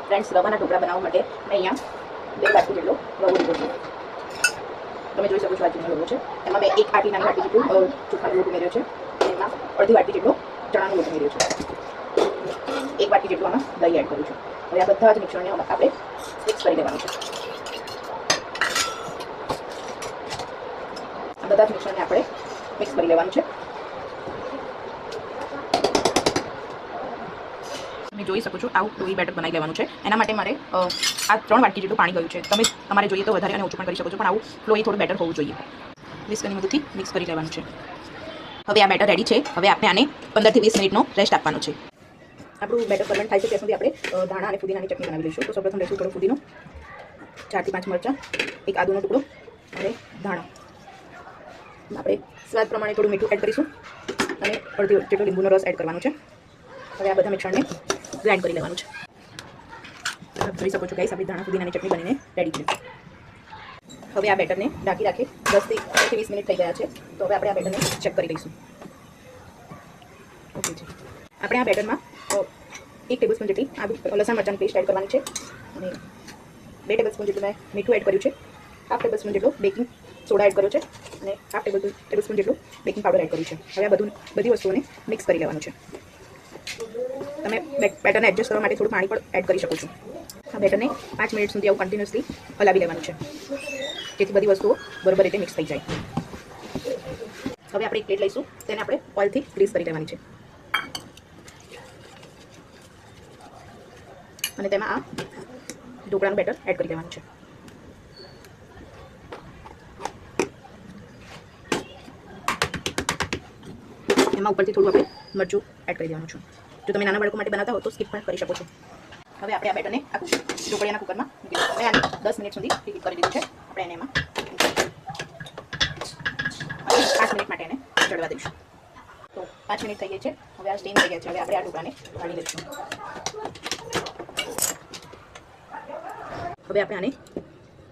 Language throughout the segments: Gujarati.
ફ્રેન્ડ્સ, રવાના ઢોકળા બનાવવા માટે મેં અહીંયા 2 વાટકી જેટલો રવો લીધો છે. તમે જોઈ શકો છો આ જૂનો રવો છે. એમાં મેં 1 આટી નાની વાટકી જેટલું ચોખાનો લોટ ઉમેર્યો છે. એમાં અડધી વાટકી જેટલો ચણાનો લોટ ઉમેર્યો છે. 1 વાટકી જેટલું આમાં દહીં એડ કર્યું છે. હવે આ બધા જ મિશ્રણને આપણે મિક્સ કરી લેવાનું છે. આ બધા જ મિશ્રણને આપણે મિક્સ કરી લેવાનું છે. તમે જોઈ શકો છો આવું ડોઈ બેટર બનાવી લેવાનું છે. એના માટે મારે આ 3 વાટકી જેટલું પાણી ગયું છે. તમે તમારે જોઈએ તો વધારે અને ઓછું પણ કરી શકો છો, પણ આવું ફ્લોઈ થોડું બેટર હોવું જોઈએ. વિસ્કરની મદદથી મિક્સ કરી લેવાનું છે. હવે આ બેટર રેડી છે. હવે આપણે આને 15 થી 20 મિનિટનો રેસ્ટ આપવાનો છે. આપણું બેટર ફર્મેન્ટ થાય છે ત્યાં સુધી આપણે ધાણા અને ફુદીનાની ચટણી બનાવી લઈશું. તો સૌપ્રથમ લઈશું થોડો ફુદીનો, 4 થી 5 મરચાં, 1 આદુનો ટુકડો અને ધાણા. આપણે સ્વાદ પ્રમાણે થોડું મીઠું એડ કરીશું અને અડધી જેટલો લીંબુનો રસ એડ કરવાનો છે. હવે આ બધા મિશ્રણને ગ્રાઇન્ડ કરી લેવાનું છે. તમે જોઈ શકો છો ગાઈસ, આપણી ધાણા ફુદીનાની ચટણી બનીને રેડી છે. હવે આ બેટરને ઢાંકી રાખી 10 થી 20 મિનિટ થઈ ગયા છે. તો હવે આપણે આ બેટરને ચેક કરી લઈશું. ઓકે છે. આપણે આ બેટરમાં 1 ટેબલસ્પૂન જેટલી લસણ મરચાંની પેસ્ટ એડ કરવાની છે અને 2 ટેબલસ્પૂન જેટલું મેં મીઠું એડ કર્યું છે. હાફ ટેબલસ્પૂન જેટલો બેકિંગ સોડા એડ કર્યો છે અને હાફ ટેબલસ્પૂન જેટલું બેકિંગ પાવડર એડ કર્યું છે. હવે આ બધી વસ્તુઓને મિક્સ કરી લેવાનું છે. તમે બેટરને એડજસ્ટ કરવા માટે થોડું પાણી પણ એડ કરી શકો છો. આ બેટરને 5 મિનિટ સુધી આવું કન્ટિન્યુઅસલી હલાવી લેવાનું છે, જેથી બધી વસ્તુઓ બરાબર રીતે મિક્સ થઈ જાય. હવે આપણે એક પ્લેટ લઈશું, તેને આપણે ઓઇલથી ગ્રીસ કરી લેવાની છે અને તેમાં આ ઢોકળાનું બેટર એડ કરી દેવાનું છે. એમાં ઉપરથી થોડું આપણે મરચું એડ કરી દેવાનું છે. જો તમે નાના બાળકો માટે બનાવતા હો તો સ્કીપ પણ કરી શકો છો. હવે આપણે આ બેટરને ઢોકળિયાના કુકરમાં મૂકી દઈશું. મેં આને 10 મિનિટ સુધી હીટ કરી દીધું છે. આપણે એને એમાં 5 મિનિટ માટે એને ચડવા દઈશું. તો 5 મિનિટ થઈ ગઈ છે. હવે આ સ્ટીમ થઈ ગયા છે. હવે આપણે આ ઢોકળાને કાઢી લઈશું. હવે આપણે આને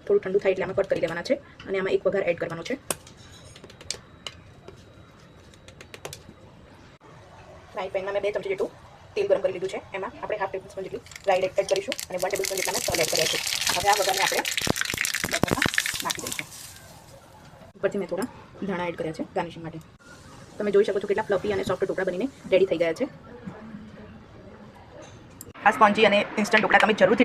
થોડું ઠંડુ થાય એટલે આમાં કટ કરી લેવાના છે અને આમાં એક વઘાર એડ કરવાનો છે. ફ્રાય પેનમાં મેં 2 ચમચી જેટલું તેલ ગરમ કરી લીધું છે. એમાં આપણે હાફ ટેબલ સ્પૂન જેટલી રાઈ એડ કરીશું અને 1 ટેબલ સ્પૂન જેટલા મેં તલ એડ કર્યા છે. હવે આ વઘારને આપણે બેટરમાં નાખી દઈશું. ઉપરથી મેં થોડા ધાણા એડ કર્યા છે ગાર્નિશિંગ માટે. તમે જોઈ શકો છો કેટલા ફ્લફી અને સોફ્ટ ઢોકળા બનીને રેડી થઈ ગયા છે. આ સ્પોન્જી અને ઇન્સ્ટન્ટ ઢોકળા તમે જરૂરથી